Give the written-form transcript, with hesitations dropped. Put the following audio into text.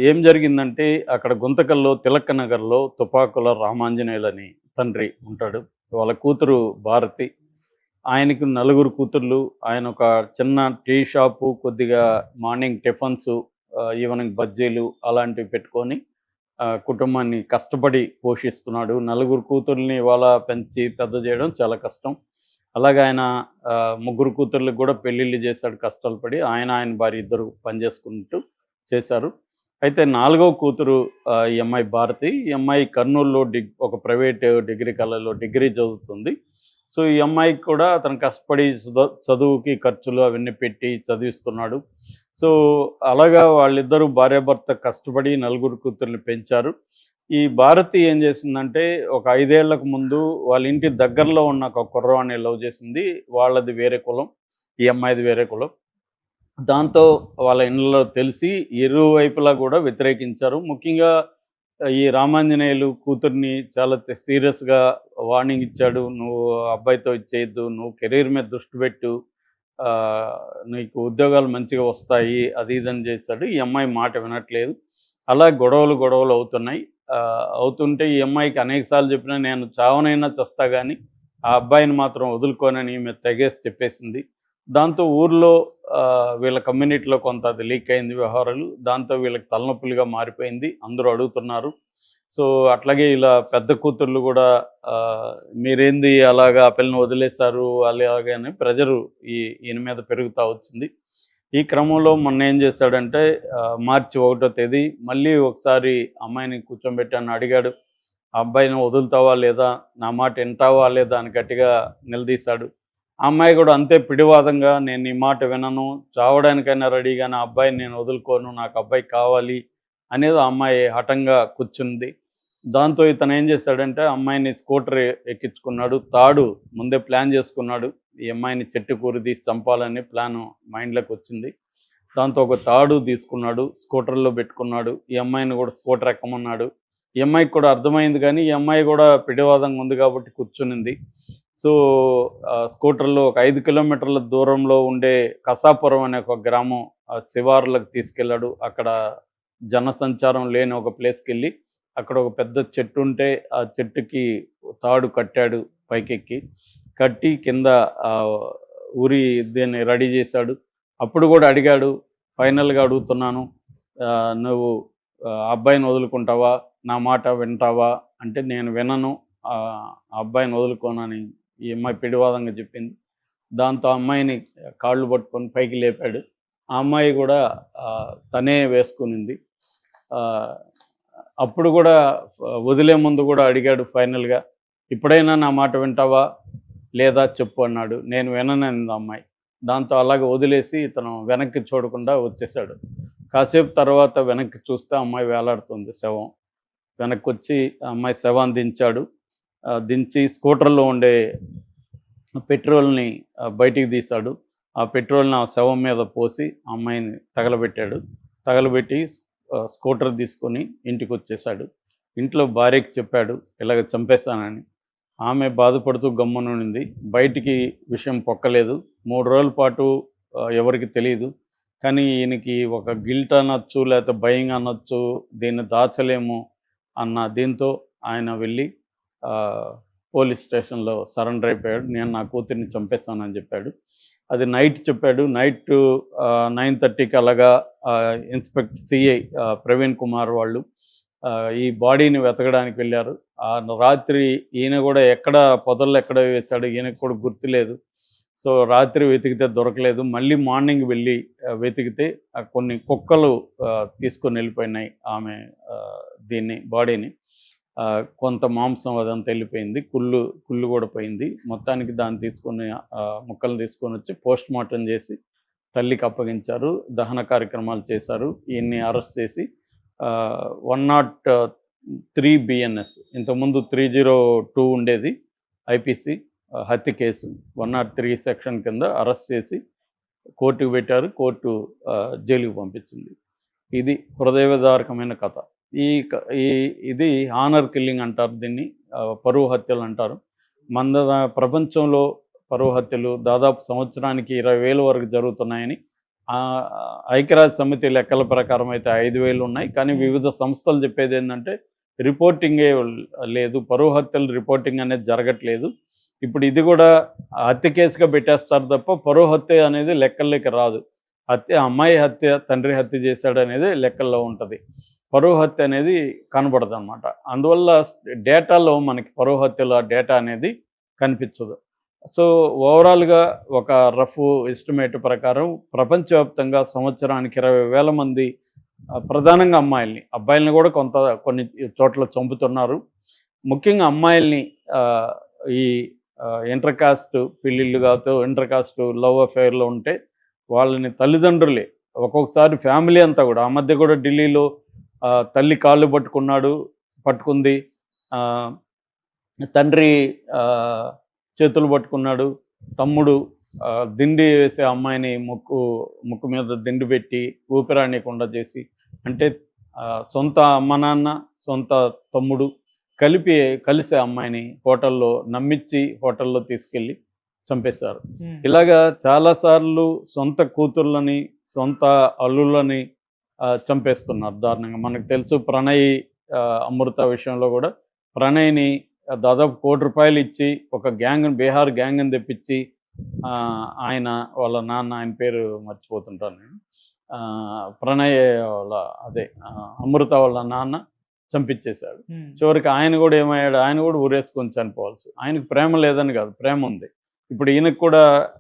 ఏం జరిగిందంటే అక్కడ గుంతకల్‌లో తిలక్ నగర్‌లో తుపాకుల రామాంజనేయులని తండ్రి ఉంటాడు. వాళ్ళ కూతురు భారతి. ఆయనకి నలుగురు కూతుర్లు. ఆయన ఒక చిన్న టీ షాపు, కొద్దిగా మార్నింగ్ టిఫిన్సు, ఈవినింగ్ బజ్జీలు అలాంటివి పెట్టుకొని కుటుంబాన్ని కష్టపడి పోషిస్తున్నాడు. నలుగురు కూతుర్లని ఇవాళ పెంచి పెద్ద చేయడం చాలా కష్టం. అలాగే ఆయన ముగ్గురు కూతుర్లకు కూడా పెళ్ళిళ్ళు చేశాడు కష్టాలు పడి. ఆయన భార్య ఇద్దరు పని చేసుకుంటూ చేశారు. అయితే నాలుగవ కూతురు ఈ అమ్మాయి భారతి. ఈ అమ్మాయి కర్నూలులో ఒక ప్రైవేట్ డిగ్రీ కాలేజ్‌లో డిగ్రీ చదువుతుంది. సో, ఈ అమ్మాయికి కూడా అతను కష్టపడి చదువుకి ఖర్చులు అవన్నీ పెట్టి చదివిస్తున్నాడు. సో, అలాగా వాళ్ళిద్దరూ భార్యాభర్త కష్టపడి నలుగురు కూతుర్ని పెంచారు. ఈ భారతి ఏం చేసిందంటే, ఒక 5 ఏళ్లకు ముందు వాళ్ళ ఇంటి దగ్గరలో ఉన్న ఒక కుర్రవాడిని లవ్ చేసింది. వాళ్ళది వేరే కులం. ఈ అమ్మాయిది వేరే కులం. దాంతో వాళ్ళ ఇండ్లలో తెలిసి ఇరువైపులా కూడా వ్యతిరేకించారు. ముఖ్యంగా ఈ రామాంజనేయులు కూతుర్ని చాలా సీరియస్‌గా వార్నింగ్ ఇచ్చాడు. "నువ్వు అబ్బాయితో ఇది చేయొద్దు. నువ్వు కెరీర్ మీద దృష్టి పెట్టు. నీకు ఉద్యోగాలు మంచిగా వస్తాయి." అది ఇది అని చేశాడు. ఈ అమ్మాయి మాట వినట్లేదు. అలా గొడవలు అవుతున్నాయి. అవుతుంటే ఈ అమ్మాయికి అనేక సార్లు చెప్పినా, "నేను చావనైనా చస్తా గానీ, ఆ అబ్బాయిని మాత్రం వదులుకోనని" ఈమె తెగేసి చెప్పేసింది. దాంతో ఊర్లో వీళ్ళ కమ్యూనిటీలో కొంత అది లీక్ అయింది వ్యవహారాలు. దాంతో వీళ్ళకి తలనొప్పులుగా మారిపోయింది. అందరూ అడుగుతున్నారు. సో, అట్లాగే ఇలా పెద్ద కూతుర్లు గూడా మీరేంది అలాగా ఆ పిల్లని వదిలేశారు అలాగే అని ప్రెజరు ఈయన మీద పెరుగుతా వచ్చింది. ఈ క్రమంలో మొన్నేం చేశాడంటే మార్చి 1 తేదీ మళ్ళీ ఒకసారి అమ్మాయిని కూర్చోబెట్టి అడిగాడు. "ఆ అబ్బాయిని వదులుతావా లేదా? నా మాట ఇంటావా లేదా?" అని గట్టిగా నిలదీశాడు. ఆ అమ్మాయి కూడా అంతే పిడివాదంగా నేను నీ మాట వినను, చావడానికైనా రెడీ గాని ఆ అబ్బాయిని నేను వదులుకోను, నాకు అబ్బాయి కావాలి అనేది ఆ అమ్మాయి హఠంగా కూర్చుంది. దాంతో ఇతను ఏం చేశాడంటే అమ్మాయిని స్కూటర్ ఎక్కించుకున్నాడు. తాడు ముందే ప్లాన్ చేసుకున్నాడు. ఈ అమ్మాయిని చెట్టుకు ఉరిదీసి చంపాలని ప్లాను మైండ్‌లోకి వచ్చింది. దాంతో ఒక తాడు తీసుకున్నాడు. స్కూటర్‌లో పెట్టుకున్నాడు. ఈ అమ్మాయిని కూడా స్కూటర్ ఎక్కమన్నాడు. ఈ అమ్మాయికి కూడా అర్థమైంది కానీ ఈ అమ్మాయి కూడా పిడివాదంగా ఉంది కాబట్టి కూర్చునింది. సో, స్కూటర్‌లో ఒక 5 కిలోమీటర్ల దూరంలో ఉండే కసాపురం అనే ఒక గ్రామం శివారులకు తీసుకెళ్ళాడు. అక్కడ జనసంచారం లేని ఒక ప్లేస్‌కెళ్ళి అక్కడ ఒక పెద్ద చెట్టు ఉంటే ఆ చెట్టుకి తాడు కట్టాడు పైకెక్కి. కట్టి కింద ఆహ్, ఉరి దీన్ని రెడీ చేశాడు. అప్పుడు కూడా అడిగాడు. ఫైనల్‌గా అడుగుతున్నాను. "నువ్వు ఆ అబ్బాయిని వదులుకుంటావా? నా మాట వింటావా?" అంటే, "నేను వినను. ఆ అబ్బాయిని వదులుకోనని" ఈ అమ్మాయి పిడివాదంగా చెప్పింది. దాంతో ఆ అమ్మాయిని కాళ్ళు పట్టుకొని పైకి లేపాడు. ఆ అమ్మాయి కూడా తనే వేసుకునింది. ఆహ్, అప్పుడు కూడా వదిలే ముందు కూడా అడిగాడు ఫైనల్‌గా, "ఇప్పుడైనా నా మాట వింటావా? లేదా చెప్పు" అన్నాడు. నేను వినననింది ఆ అమ్మాయి. దాంతో అలాగే వదిలేసి ఇతను వెనక్కి చూడకుండా వచ్చేసాడు. కాసేపు తర్వాత వెనక్కి చూస్తే ఆ అమ్మాయి వేలాడుతుంది శవం. వెనక్కొచ్చి ఆ అమ్మాయి శవాన్ని దించాడు. దించి స్కూటర్‌లో ఉండే పెట్రోల్‌ని బయటికి తీశాడు. ఆ పెట్రోల్‌ని ఆ శవం మీద పోసి ఆ అమ్మాయిని తగలబెట్టాడు. తగలబెట్టి స్కూటర్ తీసుకొని ఇంటికొచ్చేశాడు. ఇంట్లో భార్యకి చెప్పాడు ఇలాగ చంపేశానని. ఆమె బాధపడుతూ గమ్మునుండింది. బయటికి విషయం పొక్కలేదు. 3 రోజుల పాటు ఎవరికీ తెలీదు. కానీ ఈయనకి ఒక గిల్ట్ అనొచ్చు, లేకపోతే భయం అనొచ్చు, దీన్ని దాచలేము అన్న దీంతో ఆయన వెళ్ళి ఆహ్, పోలీస్ స్టేషన్‌లో సరెండర్ అయిపోయాడు. నేను నా కూతురిని చంపేసానని చెప్పాడు. అది నైట్ చెప్పాడు. నైటు 9:30కి అలాగా సిఐ ప్రవీణ్ కుమార్ వాళ్ళు ఈ బాడీని వెతకడానికి వెళ్లారు. ఆ రాత్రి ఈయన కూడా ఎక్కడ పొదల్లో ఎక్కడ వేశాడో ఈయనకు కూడా గుర్తులేదు. సో, రాత్రి వెతికితే దొరకలేదు. మళ్ళీ మార్నింగ్ వెళ్ళి వెతికితే కొన్ని కుక్కలు తీసుకొని వెళ్ళిపోయినాయి ఆమె బాడీని. కొంత మాంసం అదంతా వెళ్ళిపోయింది. కుళ్ళు కూడా పోయింది. మొత్తానికి దాన్ని తీసుకొని ముక్కలు తీసుకొనొచ్చి పోస్ట్‌మార్టం చేసి తల్లికి అప్పగించారు. దహన కార్యక్రమాలు చేశారు. ఈయన్ని అరెస్ట్ చేసి 103 బిఎన్ఎస్ ఇంతకుముందు 302 ఉండేది ఐపీసీ హత్య కేసు. 103 సెక్షన్ కింద అరెస్ట్ చేసి కోర్టుకు పెట్టారు. కోర్టు జైలుకి పంపించింది. ఇది హృదయ విదారకమైన కథ. ఈ క ఈ ఇది హానర్ కిల్లింగ్ అంటారు దీన్ని. పరువు హత్యలు అంటారు. ప్రపంచంలో పరువు హత్యలు దాదాపు సంవత్సరానికి 20,000 వరకు జరుగుతున్నాయని ఐక్యరాజ్య సమితి లెక్కల ప్రకారం అయితే 5,000 ఉన్నాయి. కానీ వివిధ సంస్థలు చెప్పేది ఏంటంటే రిపోర్టింగే లేదు, పరువు హత్యలు రిపోర్టింగ్ అనేది జరగట్లేదు. ఇప్పుడు ఇది కూడా హత్య కేసుగా పెట్టేస్తారు తప్ప పరువు హత్య అనేది లెక్కల్లోకి రాదు. అమ్మాయి హత్య, తండ్రి హత్య చేశాడనేది లెక్కల్లో ఉంటుంది. పరువు హత్య అనేది కనబడదనమాట. అందువల్ల డేటాలో మనకి పరువు హత్యల డేటా అనేది కనిపించదు. సో ఓవరాల్‌గా ఒక రఫ్ ఎస్టిమేట్ ప్రకారం ప్రపంచవ్యాప్తంగా సంవత్సరానికి 20,000 మంది, ప్రధానంగా అమ్మాయిల్ని, అబ్బాయిల్ని కూడా కొన్ని చోట్ల చంపుతున్నారు. ముఖ్యంగా అమ్మాయిల్ని ఈ ఇంటర్ కాస్ట్ పెళ్ళిళ్ళు కావచ్చు, ఇంటర్ కాస్ట్ లవ్ అఫేర్‌లో ఉంటే వాళ్ళని తల్లిదండ్రులే, ఒక్కొక్కసారి ఫ్యామిలీ అంతా కూడా, ఆ మధ్య కూడా ఢిల్లీలో తల్లి కాళ్ళు పట్టుకుంది, తండ్రి చేతులు పట్టుకున్నాడు, తమ్ముడు దిండి వేసే అమ్మాయిని ముక్కు మీద దిండు పెట్టి ఊపిరాడనీయకుండా చేసి, అంటే సొంత అమ్మ నాన్న, సొంత తమ్ముడు కలిసే అమ్మాయిని హోటల్లో నమ్మించి హోటల్లో తీసుకెళ్ళి చంపేశారు. ఇలాగా చాలాసార్లు సొంత కూతుర్లని, సొంత అల్లుళ్ళని చంపేస్తున్నారు దారుణంగా. మనకు తెలుసు ప్రణయ్, అమృత విషయంలో కూడా ప్రణయ్‌ని దాదాపు ₹1,00,00,000 ఇచ్చి ఒక బీహార్ గ్యాంగ్‌ని తెప్పించి, వాళ్ళ నాన్న, ఆయన పేరు మర్చిపోతుంటాను నేను. ప్రణయ్ వాళ్ళ అమృత వాళ్ళ నాన్న చంపించేశాడు. చివరికి ఆయన కూడా ఏమయ్యాడు, ఆయన కూడా ఊరేసుకొని చనిపోవాల్సి. ఆయనకు ప్రేమ లేదని కాదు, ప్రేమ ఉంది. ఇప్పుడు ఈయనకు కూడా